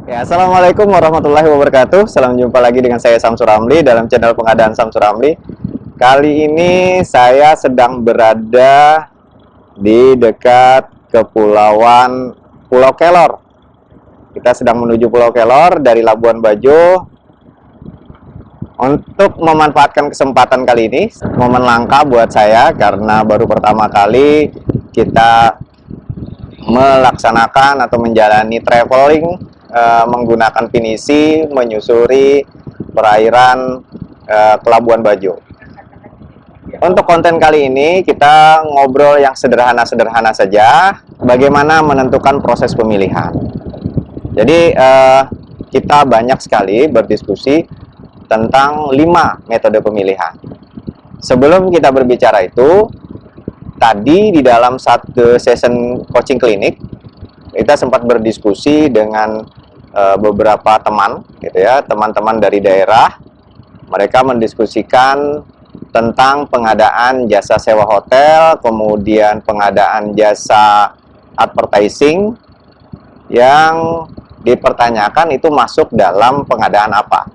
Ya, Assalamualaikum warahmatullahi wabarakatuh. Salam jumpa lagi dengan saya Samsur Ramli dalam channel pengadaan Samsur Ramli. Kali ini saya sedang berada di dekat kepulauan Pulau Kelor. Kita sedang menuju Pulau Kelor dari Labuan Bajo. Untuk memanfaatkan kesempatan kali ini, momen langka buat saya karena baru pertama kali kita melaksanakan atau menjalani traveling menggunakan pinisi menyusuri perairan ke Labuan Bajo. Untuk konten kali ini kita ngobrol yang sederhana-sederhana saja, bagaimana menentukan proses pemilihan. Jadi kita banyak sekali berdiskusi tentang 5 metode pemilihan. Sebelum kita berbicara itu, tadi di dalam satu session coaching klinik kita sempat berdiskusi dengan beberapa teman gitu ya, teman-teman dari daerah. Mereka mendiskusikan tentang pengadaan jasa sewa hotel, kemudian pengadaan jasa advertising yang dipertanyakan itu masuk dalam pengadaan apa.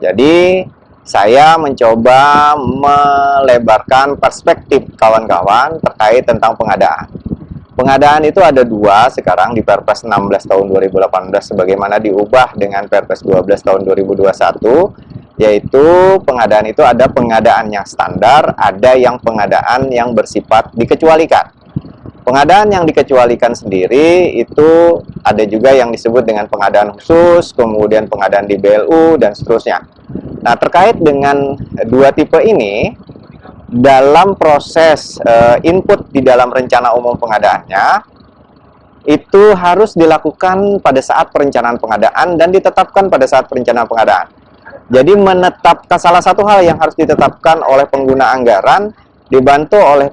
Jadi saya mencoba melebarkan perspektif kawan-kawan terkait tentang pengadaan. Pengadaan itu ada 2 sekarang di Perpres 16 tahun 2018 sebagaimana diubah dengan Perpres 12 tahun 2021, yaitu pengadaan itu ada pengadaan yang standar, ada yang pengadaan yang bersifat dikecualikan. Pengadaan yang dikecualikan sendiri itu ada juga yang disebut dengan pengadaan khusus, kemudian pengadaan di BLU, dan seterusnya. Nah, terkait dengan 2 tipe ini, dalam proses input di dalam rencana umum pengadaannya, itu harus dilakukan pada saat perencanaan pengadaan dan ditetapkan pada saat perencanaan pengadaan. Jadi menetapkan salah satu hal yang harus ditetapkan oleh pengguna anggaran, dibantu oleh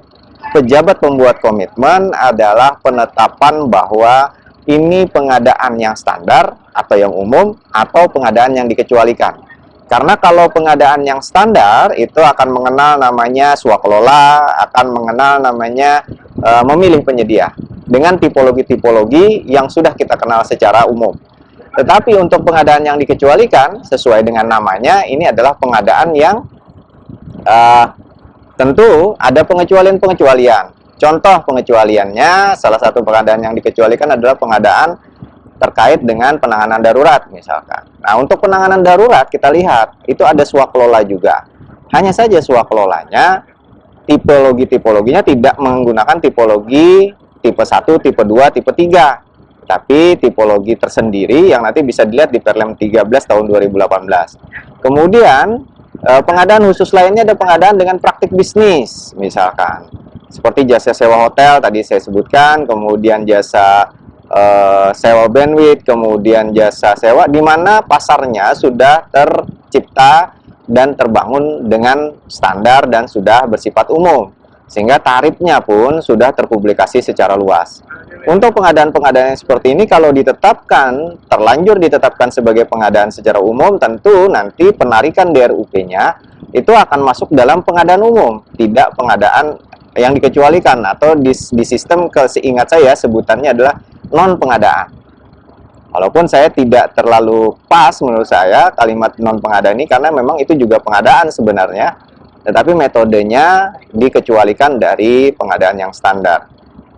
pejabat pembuat komitmen adalah penetapan bahwa ini pengadaan yang standar atau yang umum atau pengadaan yang dikecualikan. Karena kalau pengadaan yang standar itu akan mengenal namanya swakelola, akan mengenal namanya memilih penyedia dengan tipologi-tipologi yang sudah kita kenal secara umum. Tetapi untuk pengadaan yang dikecualikan sesuai dengan namanya, ini adalah pengadaan yang tentu ada pengecualian-pengecualian. Contoh pengecualiannya, salah satu pengadaan yang dikecualikan adalah pengadaan terkait dengan penanganan darurat misalkan. Nah, untuk penanganan darurat kita lihat itu ada swakelola juga. Hanya saja swakelolanya tipologinya tidak menggunakan tipologi tipe 1, tipe 2, tipe 3. Tapi tipologi tersendiri yang nanti bisa dilihat di Perlem 13 tahun 2018. Kemudian pengadaan khusus lainnya ada pengadaan dengan praktik bisnis misalkan. Seperti jasa sewa hotel tadi saya sebutkan, kemudian jasa sewa bandwidth, kemudian jasa sewa di mana pasarnya sudah tercipta dan terbangun dengan standar dan sudah bersifat umum, sehingga tarifnya pun sudah terpublikasi secara luas. Untuk pengadaan-pengadaan yang seperti ini kalau ditetapkan, terlanjur ditetapkan sebagai pengadaan secara umum, tentu nanti penarikan DRUP-nya itu akan masuk dalam pengadaan umum, tidak pengadaan yang dikecualikan, atau di sistem seingat saya sebutannya adalah non pengadaan. Walaupun saya tidak terlalu pas menurut saya kalimat non pengadaan ini karena memang itu juga pengadaan sebenarnya, tetapi metodenya dikecualikan dari pengadaan yang standar.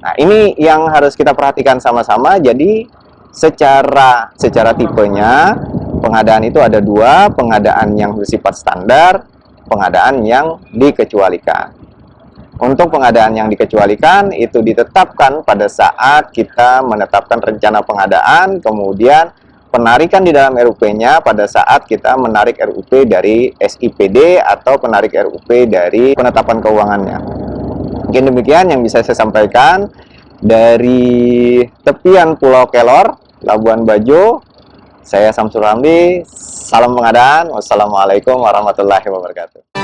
Nah, ini yang harus kita perhatikan sama-sama. Jadi secara tipenya pengadaan itu ada 2, pengadaan yang bersifat standar, pengadaan yang dikecualikan. Untuk pengadaan yang dikecualikan itu ditetapkan pada saat kita menetapkan rencana pengadaan, kemudian penarikan di dalam RUP-nya pada saat kita menarik RUP dari SIPD atau penarik RUP dari penetapan keuangannya. Mungkin demikian yang bisa saya sampaikan dari tepian Pulau Kelor, Labuan Bajo. Saya Samsur Ramli, salam pengadaan. Wassalamualaikum warahmatullahi wabarakatuh.